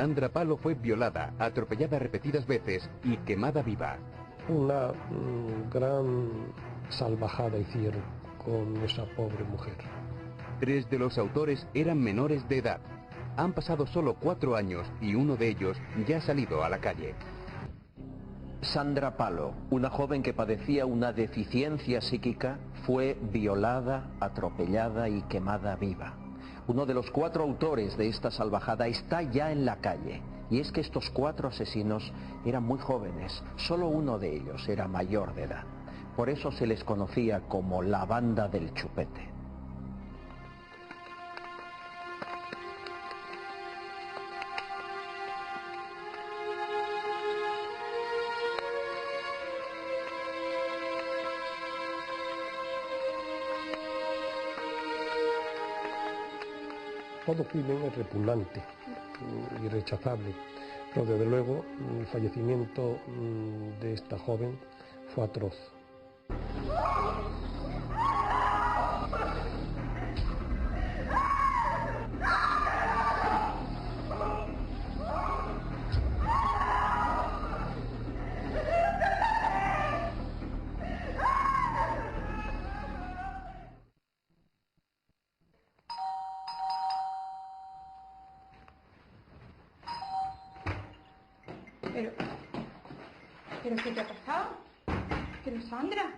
Sandra Palo fue violada, atropellada repetidas veces y quemada viva. Una gran salvajada hicieron con esa pobre mujer. 3 de los autores eran menores de edad. Han pasado solo 4 años y uno de ellos ya ha salido a la calle. Sandra Palo, una joven que padecía una deficiencia psíquica, fue violada, atropellada y quemada viva. Uno de los 4 autores de esta salvajada está ya en la calle. Y es que estos 4 asesinos eran muy jóvenes, solo uno de ellos era mayor de edad. Por eso se les conocía como la banda del chupete. Todo crimen es repugnante y rechazable, pero desde luego el fallecimiento de esta joven fue atroz. ¿Pero qué te ha pasado? ¿Pero Sandra?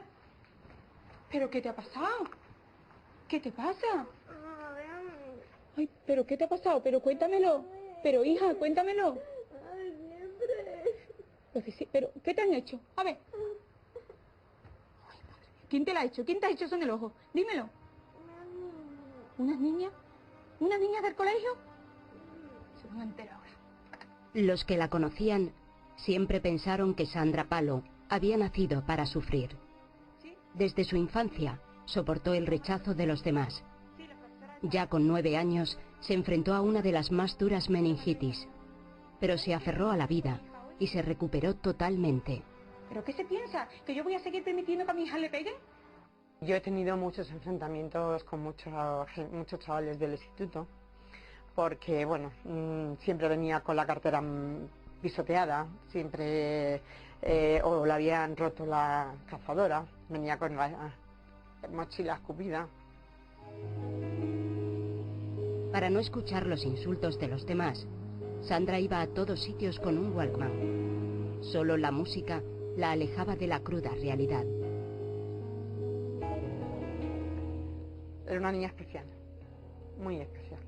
¿Pero qué te ha pasado? ¿Qué te pasa? Ay, ¿pero qué te ha pasado? Pero cuéntamelo. Pero hija, cuéntamelo. Pero, ¿qué te han hecho? A ver. Ay, madre mía, ¿quién te la ha hecho? ¿Quién te ha hecho eso en el ojo? Dímelo. ¿Unas niñas? ¿Unas niñas del colegio? Se van a enterar ahora. Los que la conocían siempre pensaron que Sandra Palo había nacido para sufrir. Desde su infancia soportó el rechazo de los demás. Ya con 9 años se enfrentó a una de las más duras meningitis, pero se aferró a la vida y se recuperó totalmente. ¿Pero qué se piensa? ¿Que yo voy a seguir permitiendo que a mi hija le peguen? Yo he tenido muchos enfrentamientos con muchos chavales del instituto, porque bueno, siempre venía con la cartera pisoteada, siempre o le habían roto la cazadora, venía con la mochila escupida. Para no escuchar los insultos de los demás, Sandra iba a todos sitios con un Walkman. Solo la música la alejaba de la cruda realidad. Era una niña especial, muy especial.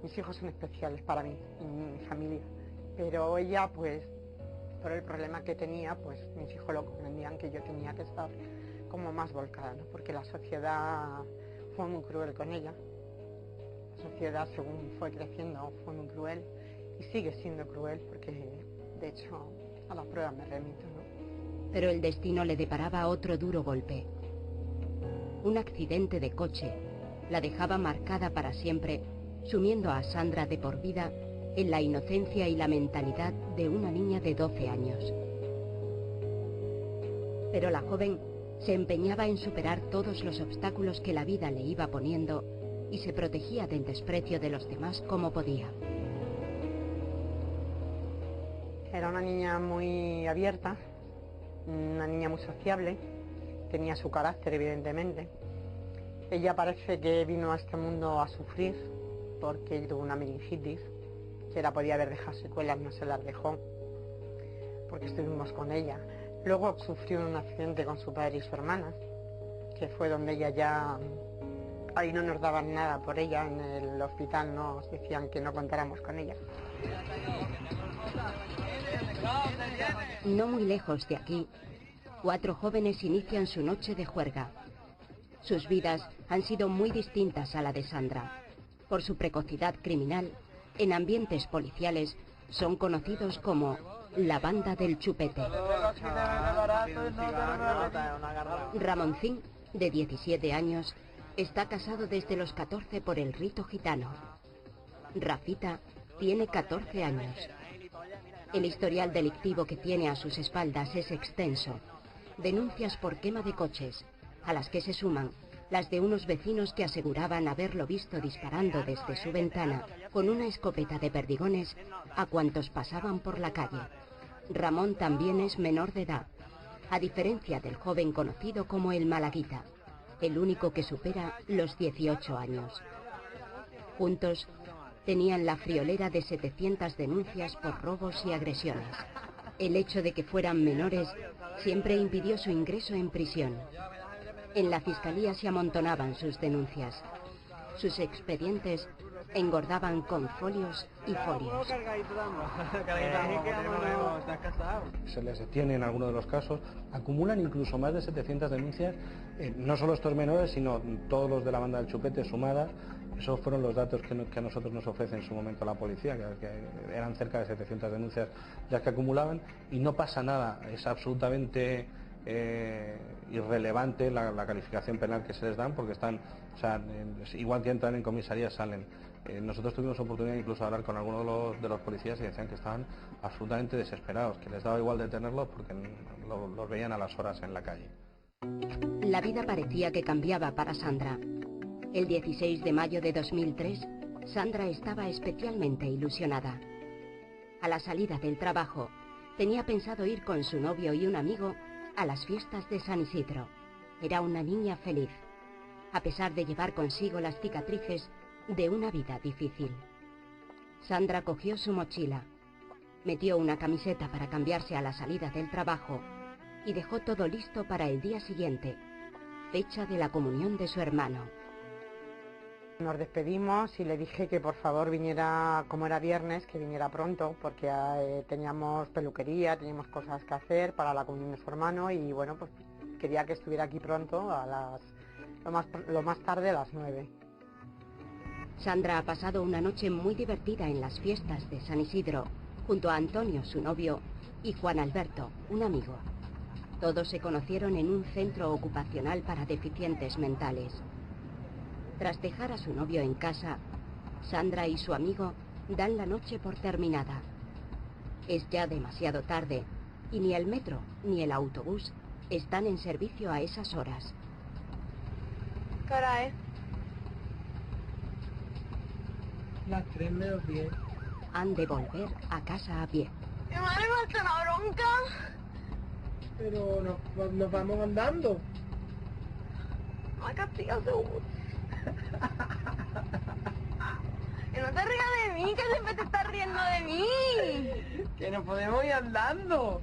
Mis hijos son especiales para mí y mi familia. Pero ella, pues, por el problema que tenía, pues mis hijos lo comprendían, que yo tenía que estar como más volcada, ¿no? Porque la sociedad fue muy cruel con ella. La sociedad, según fue creciendo, fue muy cruel y sigue siendo cruel, porque de hecho a las pruebas me remito, ¿no? Pero el destino le deparaba otro duro golpe. Un accidente de coche la dejaba marcada para siempre, sumiendo a Sandra de por vida en la inocencia y la mentalidad de una niña de 12 años. Pero la joven se empeñaba en superar todos los obstáculos que la vida le iba poniendo y se protegía del desprecio de los demás como podía. Era una niña muy abierta, una niña muy sociable, tenía su carácter evidentemente. Ella parece que vino a este mundo a sufrir porque tuvo una meningitis. Se la podía haber dejado secuelas, no se las dejó, porque estuvimos con ella. Luego sufrió un accidente con su padre y su hermana, que fue donde ella ya... Ahí no nos daban nada por ella, en el hospital nos decían que no contáramos con ella. No muy lejos de aquí, 4 jóvenes inician su noche de juerga. Sus vidas han sido muy distintas a la de Sandra. Por su precocidad criminal, en ambientes policiales son conocidos como la banda del chupete. Ramoncín, de 17 años, está casado desde los 14 por el rito gitano. Rafita tiene 14 años. El historial delictivo que tiene a sus espaldas es extenso. Denuncias por quema de coches, a las que se suman las de unos vecinos que aseguraban haberlo visto disparando desde su ventana con una escopeta de perdigones a cuantos pasaban por la calle. Ramón también es menor de edad, a diferencia del joven conocido como el Malaguita, el único que supera los 18 años. Juntos tenían la friolera de 700 denuncias por robos y agresiones. El hecho de que fueran menores siempre impidió su ingreso en prisión. En la fiscalía se amontonaban sus denuncias. Sus expedientes engordaban con folios y folios. Se les detiene en algunos de los casos, acumulan incluso más de 700 denuncias, no solo estos menores, sino todos los de la banda del Chupete sumada. Esos fueron los datos que a nosotros nos ofrece en su momento la policía, que eran cerca de 700 denuncias ya que acumulaban, y no pasa nada, es absolutamente irrelevante la calificación penal que se les dan, porque están, o sea, igual que entran en comisaría salen. Nosotros tuvimos oportunidad incluso de hablar con algunos de los policías y decían que estaban absolutamente desesperados, que les daba igual detenerlos porque los veían a las horas en la calle. La vida parecía que cambiaba para Sandra. El 16 de mayo de 2003, Sandra estaba especialmente ilusionada. A la salida del trabajo, tenía pensado ir con su novio y un amigo a las fiestas de San Isidro. Era una niña feliz, a pesar de llevar consigo las cicatrices de una vida difícil. Sandra cogió su mochila, metió una camiseta para cambiarse a la salida del trabajo y dejó todo listo para el día siguiente, fecha de la comunión de su hermano. Nos despedimos y le dije que por favor viniera, como era viernes, que viniera pronto, porque teníamos peluquería, teníamos cosas que hacer para la comunión de su hermano y bueno, pues quería que estuviera aquí pronto, lo más tarde a las 9. Sandra ha pasado una noche muy divertida en las fiestas de San Isidro, junto a Antonio, su novio, y Juan Alberto, un amigo. Todos se conocieron en un centro ocupacional para deficientes mentales. Tras dejar a su novio en casa, Sandra y su amigo dan la noche por terminada. Es ya demasiado tarde y ni el metro ni el autobús están en servicio a esas horas. ¿Qué hora es? Las 3 menos 10. Han de volver a casa a pie. Mi madre me hace una bronca. Pero nos vamos andando. Me castiga seguro. Que no te rías de mí, que siempre te estás riendo de mí. Que nos podemos ir andando.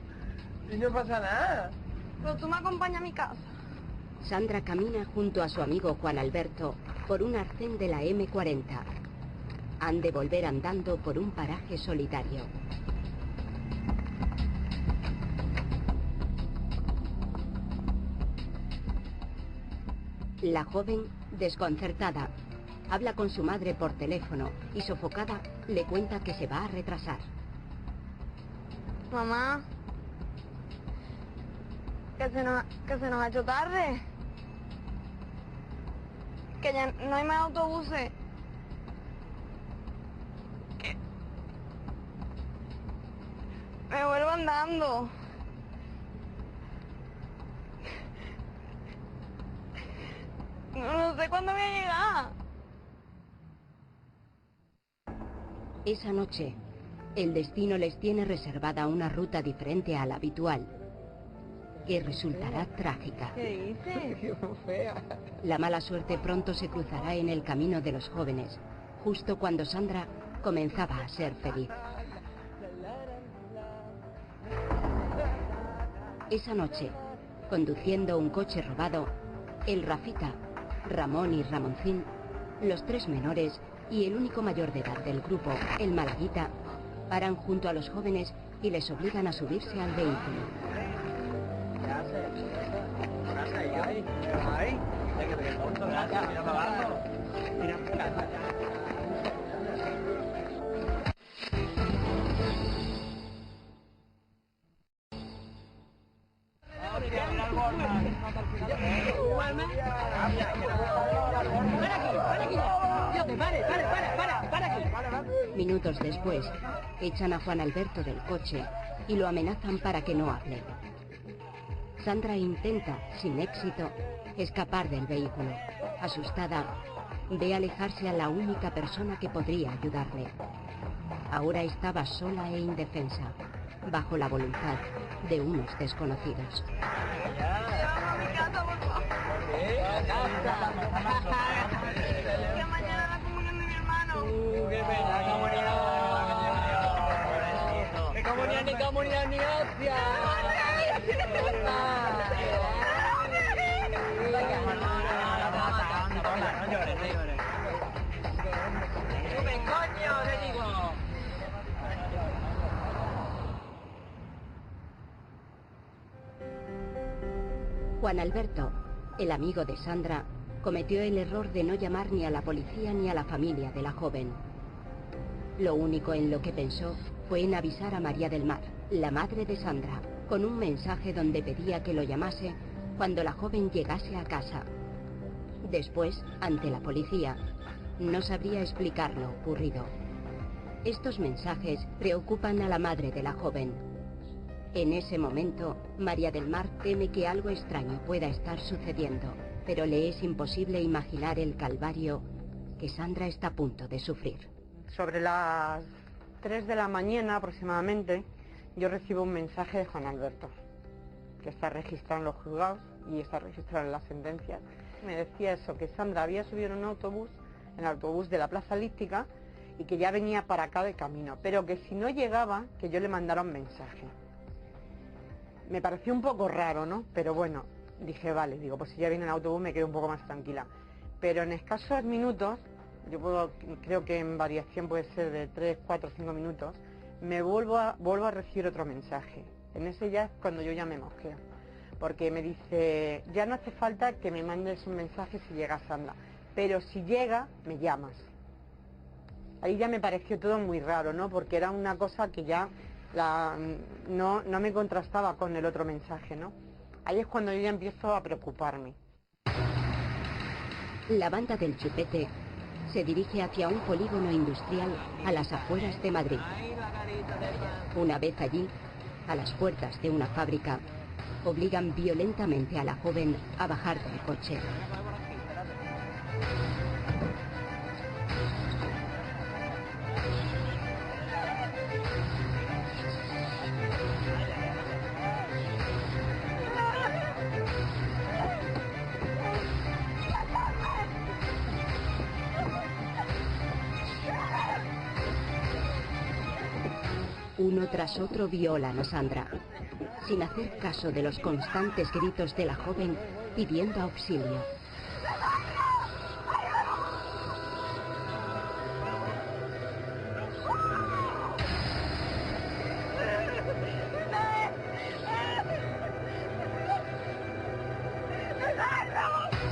Y no pasa nada. Pero tú me acompañas a mi casa. Sandra camina junto a su amigo Juan Alberto por un arcén de la M40. Han de volver andando por un paraje solitario. La joven, desconcertada, habla con su madre por teléfono y sofocada le cuenta que se va a retrasar. Mamá, que se nos ha hecho tarde. Que ya no hay más autobuses. Que me vuelvo andando. No sé cuándo voy a llegar. Esa noche, el destino les tiene reservada una ruta diferente a la habitual, que resultará trágica. ¿Qué dices? Qué fea. La mala suerte pronto se cruzará en el camino de los jóvenes, justo cuando Sandra comenzaba a ser feliz. Esa noche, conduciendo un coche robado, el Rafita, Ramón y Ramoncín, los tres menores y el único mayor de edad del grupo, el Malaguita, paran junto a los jóvenes y les obligan a subirse al vehículo. Minutos después, echan a Juan Alberto del coche y lo amenazan para que no hable. Sandra intenta, sin éxito, escapar del vehículo. Asustada, ve alejarse a la única persona que podría ayudarle. Ahora estaba sola e indefensa, bajo la voluntad de unos desconocidos. Que mañana la comunión de mi hermano. ¡Qué pena! ¡Qué comunión ni comunión ni hostia! No llores, no llores. ¡Sube, coño, te digo! Juan Alberto, el amigo de Sandra, cometió el error de no llamar ni a la policía ni a la familia de la joven. Lo único en lo que pensó fue en avisar a María del Mar, la madre de Sandra, con un mensaje donde pedía que lo llamase cuando la joven llegase a casa. Después, ante la policía, no sabría explicar lo ocurrido. Estos mensajes preocupan a la madre de la joven. En ese momento, María del Mar teme que algo extraño pueda estar sucediendo, pero le es imposible imaginar el calvario que Sandra está a punto de sufrir. Sobre las 3 de la mañana aproximadamente, yo recibo un mensaje de Juan Alberto, que está registrado en los juzgados y está registrado en las sentencias. Me decía eso, que Sandra había subido en un autobús, en el autobús de la Plaza Elíptica, y que ya venía para acá de camino, pero que si no llegaba, que yo le mandara un mensaje. Me pareció un poco raro, ¿no? Pero bueno, dije, vale, digo, pues si ya viene el autobús me quedo un poco más tranquila. Pero en escasos minutos, creo que en variación puede ser de 3, 4, 5 minutos, me vuelvo a recibir otro mensaje. En ese ya es cuando yo ya me mosqueo, porque me dice, ya no hace falta que me mandes un mensaje si llega Sandra, pero si llega, me llamas. Ahí ya me pareció todo muy raro, ¿no? Porque era una cosa que ya no me contrastaba con el otro mensaje, ¿no? Ahí es cuando yo ya empiezo a preocuparme. La banda del Chupete se dirige hacia un polígono industrial a las afueras de Madrid. Una vez allí, a las puertas de una fábrica, obligan violentamente a la joven a bajar del coche. Uno tras otro violan a Sandra, sin hacer caso de los constantes gritos de la joven pidiendo auxilio.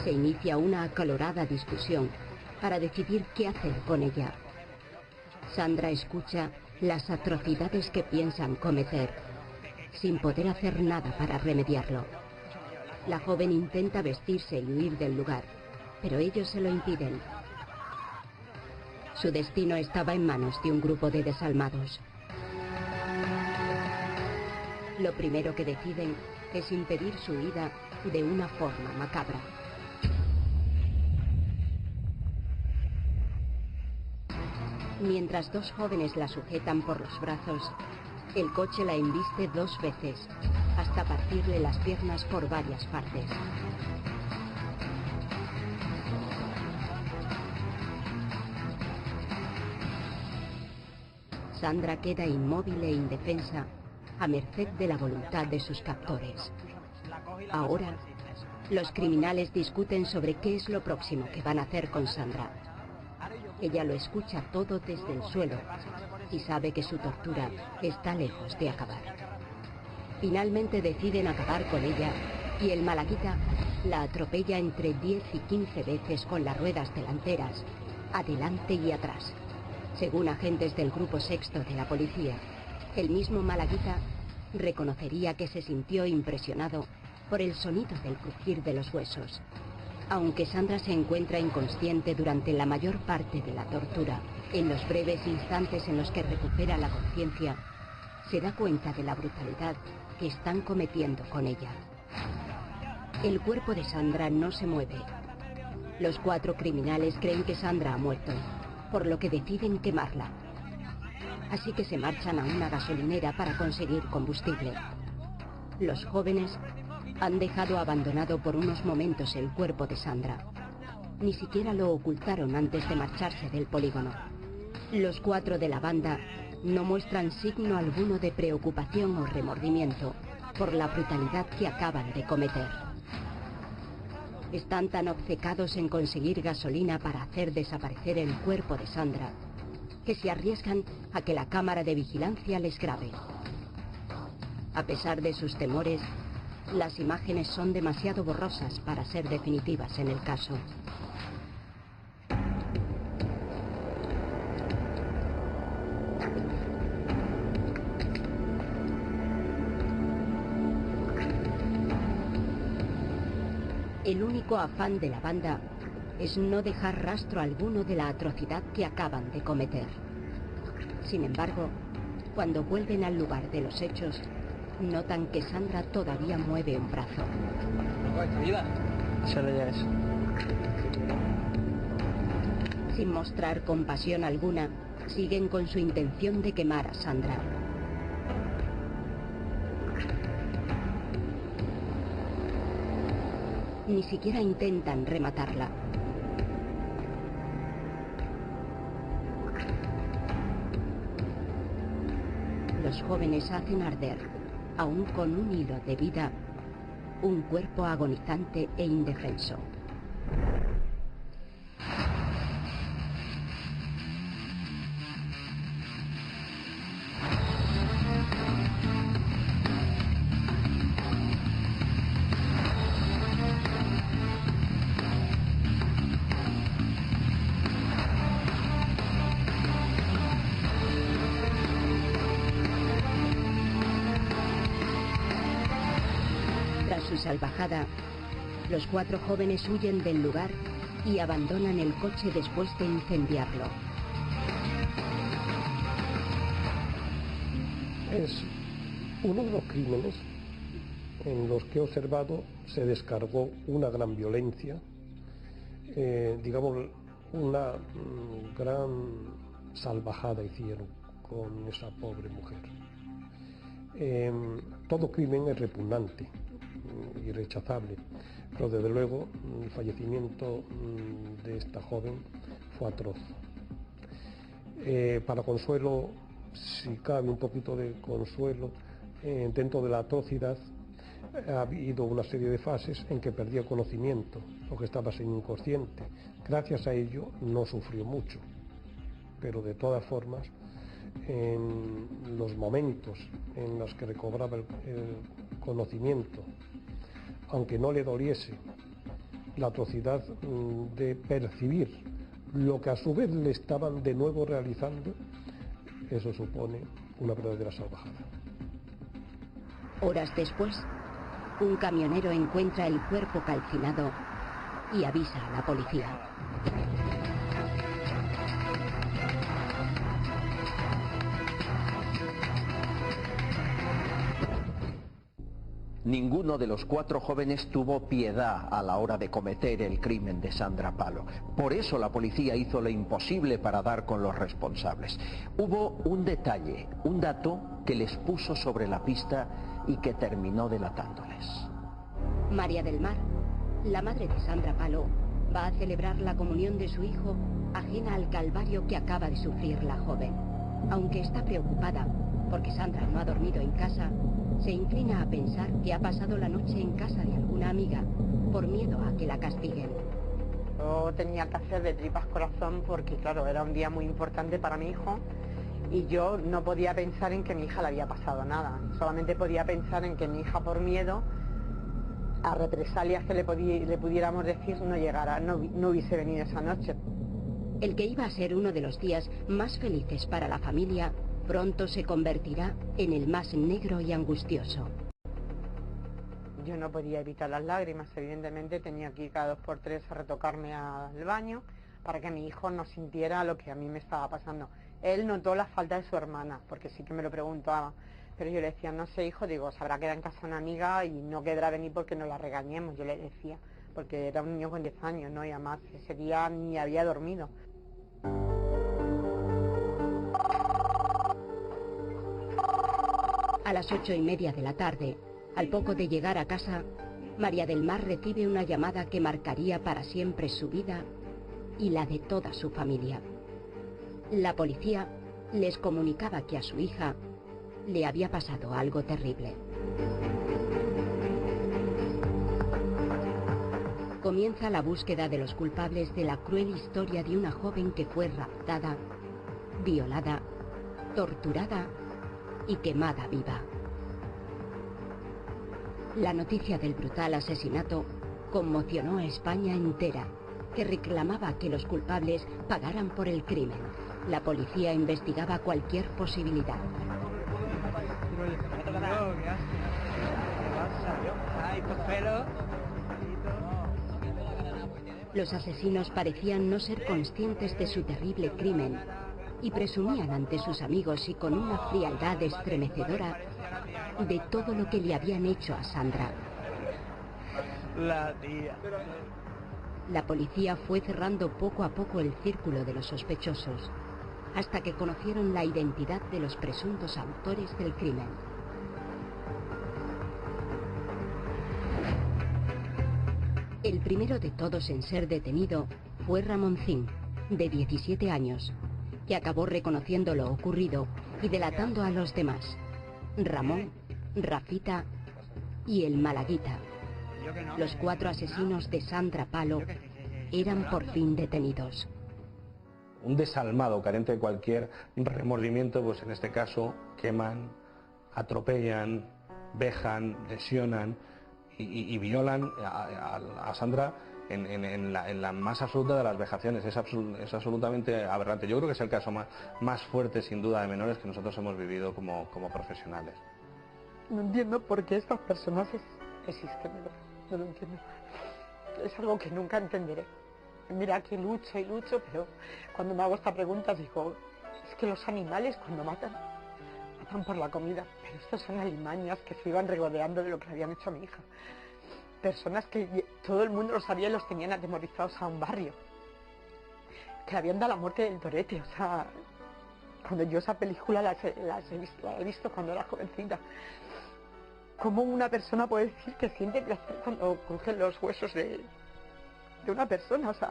Se inicia una acalorada discusión para decidir qué hacer con ella. Sandra escucha las atrocidades que piensan cometer, sin poder hacer nada para remediarlo. La joven intenta vestirse y huir del lugar, pero ellos se lo impiden. Su destino estaba en manos de un grupo de desalmados. Lo primero que deciden es impedir su huida de una forma macabra. Mientras dos jóvenes la sujetan por los brazos, el coche la embiste 2 veces, hasta partirle las piernas por varias partes. Sandra queda inmóvil e indefensa, a merced de la voluntad de sus captores. Ahora, los criminales discuten sobre qué es lo próximo que van a hacer con Sandra. Ella lo escucha todo desde el suelo y sabe que su tortura está lejos de acabar. Finalmente deciden acabar con ella y el malaguita la atropella entre 10 y 15 veces con las ruedas delanteras, adelante y atrás. Según agentes del Grupo Sexto de la policía, el mismo malaguita reconocería que se sintió impresionado por el sonido del crujir de los huesos. Aunque Sandra se encuentra inconsciente durante la mayor parte de la tortura, en los breves instantes en los que recupera la conciencia, se da cuenta de la brutalidad que están cometiendo con ella. El cuerpo de Sandra no se mueve. Los 4 criminales creen que Sandra ha muerto, por lo que deciden quemarla. Así que se marchan a una gasolinera para conseguir combustible. Los jóvenes han dejado abandonado por unos momentos el cuerpo de Sandra. Ni siquiera lo ocultaron antes de marcharse del polígono. Los 4 de la banda no muestran signo alguno de preocupación o remordimiento por la brutalidad que acaban de cometer. Están tan obcecados en conseguir gasolina para hacer desaparecer el cuerpo de Sandra, que se arriesgan a que la cámara de vigilancia les grabe. A pesar de sus temores, las imágenes son demasiado borrosas para ser definitivas en el caso. El único afán de la banda es no dejar rastro alguno de la atrocidad que acaban de cometer. Sin embargo, cuando vuelven al lugar de los hechos, notan que Sandra todavía mueve un brazo. Sin mostrar compasión alguna, siguen con su intención de quemar a Sandra. Ni siquiera intentan rematarla. Los jóvenes hacen arder, aún con un hilo de vida, un cuerpo agonizante e indefenso. Salvajada, los 4 jóvenes huyen del lugar y abandonan el coche después de incendiarlo. Es uno de los crímenes en los que he observado se descargó una gran violencia, digamos, una gran salvajada hicieron con esa pobre mujer. Todo crimen es repugnante y rechazable, pero desde luego el fallecimiento de esta joven fue atroz. Para consuelo, si cabe un poquito de consuelo, dentro de la atrocidad ha habido una serie de fases en que perdía conocimiento, o que estaba semi-inconsciente. Gracias a ello no sufrió mucho, pero de todas formas, en los momentos en los que recobraba el conocimiento, aunque no le doliese la atrocidad de percibir lo que a su vez le estaban de nuevo realizando, eso supone una verdadera salvajada. Horas después, un camionero encuentra el cuerpo calcinado y avisa a la policía. Ninguno de los 4 jóvenes tuvo piedad a la hora de cometer el crimen de Sandra Palo. Por eso la policía hizo lo imposible para dar con los responsables. Hubo un detalle, un dato que les puso sobre la pista y que terminó delatándoles. María del Mar, la madre de Sandra Palo, va a celebrar la comunión de su hijo ajena al calvario que acaba de sufrir la joven. Aunque está preocupada porque Sandra no ha dormido en casa, se inclina a pensar que ha pasado la noche en casa de alguna amiga por miedo a que la castiguen. Yo tenía que hacer de tripas corazón porque, claro, era un día muy importante para mi hijo y yo no podía pensar en que a mi hija le había pasado nada. Solamente podía pensar en que mi hija, por miedo a represalias que le pudiéramos decir, no llegara, no hubiese venido esa noche. El que iba a ser uno de los días más felices para la familia pronto se convertirá en el más negro y angustioso. Yo no podía evitar las lágrimas, evidentemente tenía que ir cada 2 por 3 a retocarme al baño para que mi hijo no sintiera lo que a mí me estaba pasando. Él notó la falta de su hermana, porque sí que me lo preguntaba, pero yo le decía, no sé hijo, digo, se habrá quedado en casa una amiga y no querrá venir porque no la regañemos, yo le decía, porque era un niño con 10 años, ¿no? Y además ese día ni había dormido. A las 8:30 de la tarde, al poco de llegar a casa, María del Mar recibe una llamada que marcaría para siempre su vida y la de toda su familia. La policía les comunicaba que a su hija le había pasado algo terrible. Comienza la búsqueda de los culpables de la cruel historia de una joven que fue raptada, violada, torturada y quemada viva. La noticia del brutal asesinato conmocionó a España entera, que reclamaba que los culpables pagaran por el crimen. La policía investigaba cualquier posibilidad. Los asesinos parecían no ser conscientes de su terrible crimen y presumían ante sus amigos y con una frialdad estremecedora de todo lo que le habían hecho a Sandra. La tía. La policía fue cerrando poco a poco el círculo de los sospechosos, hasta que conocieron la identidad de los presuntos autores del crimen. El primero de todos en ser detenido fue Ramoncín, de 17 años, que acabó reconociendo lo ocurrido y delatando a los demás: Ramón, Rafita y el Malaguita. Los 4 asesinos de Sandra Palo eran por fin detenidos. Un desalmado carente de cualquier remordimiento, pues en este caso queman, atropellan, vejan, lesionan y violan a Sandra en la más absoluta de las vejaciones. Es absolutamente aberrante. Yo creo que es el caso más fuerte, sin duda, de menores que nosotros hemos vivido como profesionales. No entiendo por qué estas personas existen, no lo entiendo. Es algo que nunca entenderé. Mira que lucho y lucho, pero cuando me hago esta pregunta digo, es que los animales cuando matan por la comida, pero estos son alimañas que se iban regodeando de lo que le habían hecho a mi hija. Personas que todo el mundo lo sabía y los tenían atemorizados a un barrio. Que le habían dado la muerte del torete, o sea, cuando yo esa película la he visto cuando era jovencita. ¿Cómo una persona puede decir que siente placer cuando cogen los huesos de una persona? O sea,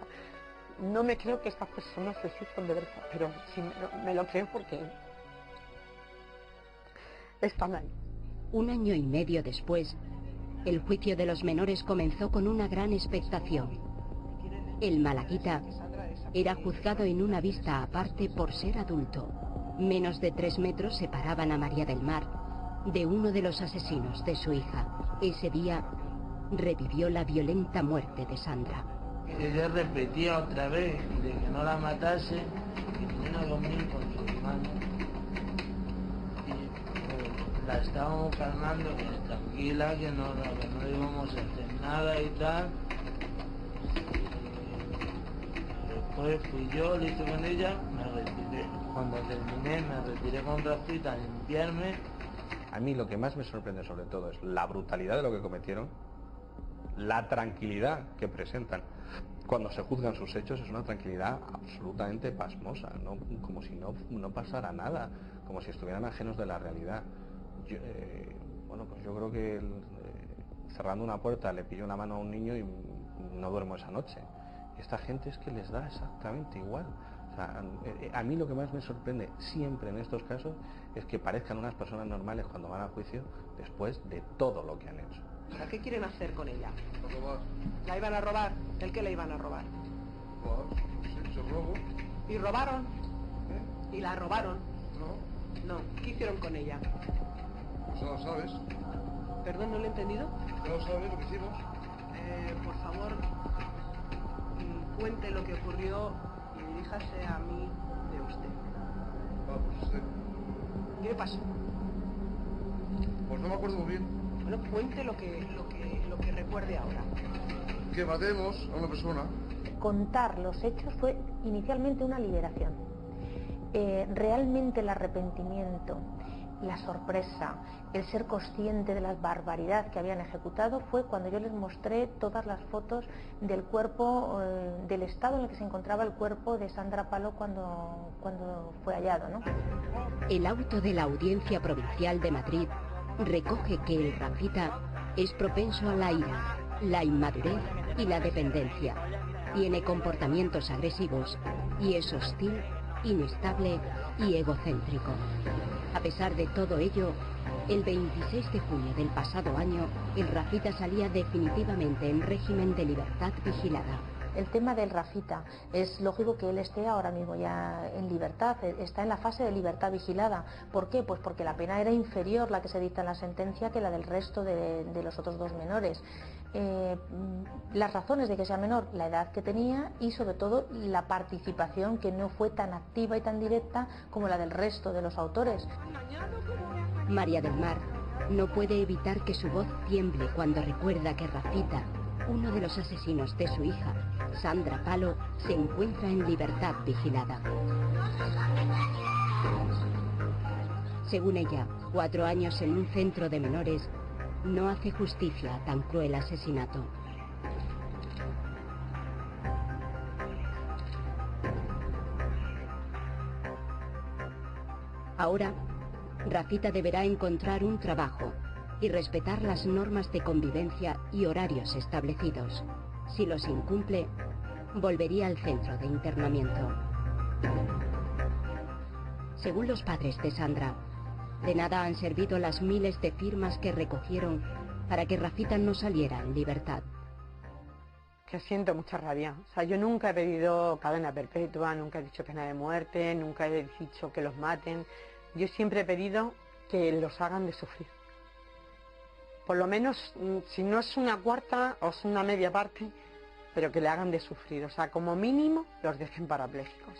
no me creo que estas personas existan de verdad, pero sí me lo creo porque están ahí. 1 año y medio después, el juicio de los menores comenzó con una gran expectación. El Malaguita era juzgado en una vista aparte por ser adulto. Menos de 3 metros separaban a María del Mar de uno de los asesinos de su hija. Ese día revivió la violenta muerte de Sandra. Ella repetía otra vez de que no la matase, que viniera a dormir con su hermano. Y la estábamos calmando, que tranquila, que no íbamos a hacer nada y tal. Después fui yo, lo hice con ella, me retiré. Cuando terminé, me retiré con Rafita a limpiarme. A mí lo que más me sorprende sobre todo es la brutalidad de lo que cometieron, la tranquilidad que presentan. Cuando se juzgan sus hechos es una tranquilidad absolutamente pasmosa, ¿no? Como si no pasara nada, como si estuvieran ajenos de la realidad. Bueno, pues yo creo que cerrando una puerta le pillo una mano a un niño y no duermo esa noche. Esta gente es que les da exactamente igual. O sea, a mí lo que más me sorprende siempre en estos casos es que parezcan unas personas normales cuando van a juicio después de todo lo que han hecho. ¿Qué quieren hacer con ella? Robar. ¿La iban a robar? ¿El qué le iban a robar? Sí, robo. ¿Y robaron? ¿Y la robaron? No. ¿Qué hicieron con ella? Pues no lo sabes. ¿Perdón, no lo he entendido? No lo sabes lo que hicimos. Por favor, cuente lo que ocurrió y diríjase a mí de usted. Pues sí. ¿Qué pasó? Pues no me acuerdo muy bien. Bueno, cuente lo que recuerde ahora. Que matemos a una persona. Contar los hechos fue inicialmente una liberación. Realmente el arrepentimiento la sorpresa, el ser consciente de la barbaridad que habían ejecutado fue cuando yo les mostré todas las fotos del cuerpo, del estado en el que se encontraba el cuerpo de Sandra Palo cuando fue hallado, ¿no? El auto de la Audiencia Provincial de Madrid recoge que el Rafita es propenso a la ira, la inmadurez y la dependencia. Tiene comportamientos agresivos y es hostil, inestable y egocéntrico. A pesar de todo ello, el 26 de junio del pasado año, el Rafita salía definitivamente en régimen de libertad vigilada. El tema del Rafita, es lógico que él esté ahora mismo ya en libertad, está en la fase de libertad vigilada. ¿Por qué? Pues porque la pena era inferior, la que se dicta en la sentencia, que la del resto de los otros dos menores. Las razones de que sea menor, la edad que tenía y sobre todo la participación que no fue tan activa y tan directa como la del resto de los autores. María del Mar no puede evitar que su voz tiemble cuando recuerda que Rafita, uno de los asesinos de su hija, Sandra Palo, se encuentra en libertad vigilada. Según ella, 4 años en un centro de menores no hace justicia a tan cruel asesinato. Ahora, Rafita deberá encontrar un trabajo y respetar las normas de convivencia y horarios establecidos. Si los incumple, volvería al centro de internamiento. Según los padres de Sandra, de nada han servido las miles de firmas que recogieron para que Rafita no saliera en libertad. Que siento mucha rabia. O sea, yo nunca he pedido cadena perpetua, nunca he dicho pena de muerte, nunca he dicho que los maten. Yo siempre he pedido que los hagan de sufrir. Por lo menos, si no es una cuarta o es una media parte, pero que le hagan de sufrir. O sea, como mínimo los dejen parapléjicos,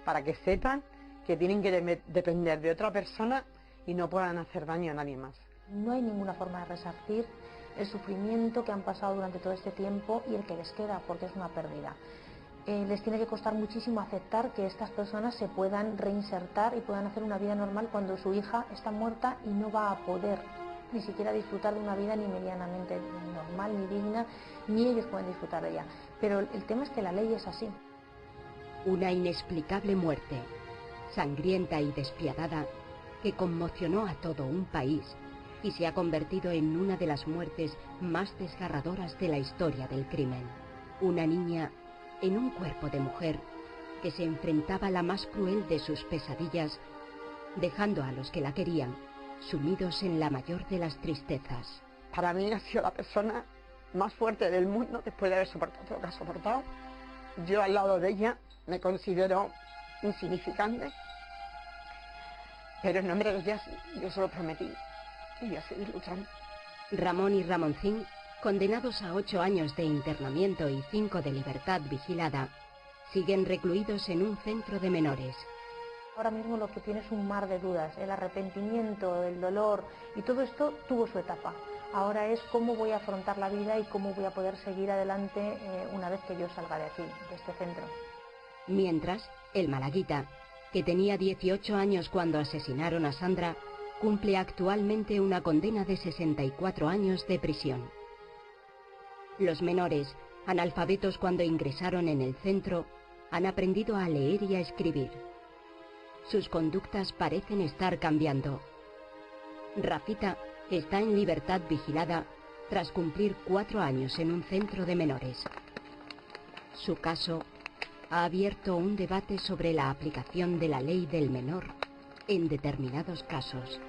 para que sepan que tienen que depender de otra persona y no puedan hacer daño a nadie más. No hay ninguna forma de resarcir el sufrimiento que han pasado durante todo este tiempo y el que les queda, porque es una pérdida. Les tiene que costar muchísimo aceptar que estas personas se puedan reinsertar y puedan hacer una vida normal cuando su hija está muerta y no va a poder ni siquiera disfrutar de una vida ni medianamente normal, ni digna, ni ellos pueden disfrutar de ella. Pero el tema es que la ley es así. Una inexplicable muerte, sangrienta y despiadada, que conmocionó a todo un país y se ha convertido en una de las muertes más desgarradoras de la historia del crimen. Una niña en un cuerpo de mujer que se enfrentaba a la más cruel de sus pesadillas, dejando a los que la querían sumidos en la mayor de las tristezas. Para mí ha sido la persona más fuerte del mundo después de haber soportado todo lo que ha soportado. Yo al lado de ella me considero insignificante, pero en nombre de ella yo se lo prometí y voy a seguir luchando. Ramón y Ramoncín, condenados a 8 años de internamiento y 5 de libertad vigilada, siguen recluidos en un centro de menores. Ahora mismo lo que tiene es un mar de dudas, el arrepentimiento, el dolor, y todo esto tuvo su etapa. Ahora es cómo voy a afrontar la vida y cómo voy a poder seguir adelante una vez que yo salga de aquí, de este centro. Mientras, el malaguita, que tenía 18 años cuando asesinaron a Sandra, cumple actualmente una condena de 64 años de prisión. Los menores, analfabetos cuando ingresaron en el centro, han aprendido a leer y a escribir. Sus conductas parecen estar cambiando. Rafita está en libertad vigilada tras cumplir 4 años en un centro de menores. Su caso ha abierto un debate sobre la aplicación de la ley del menor en determinados casos.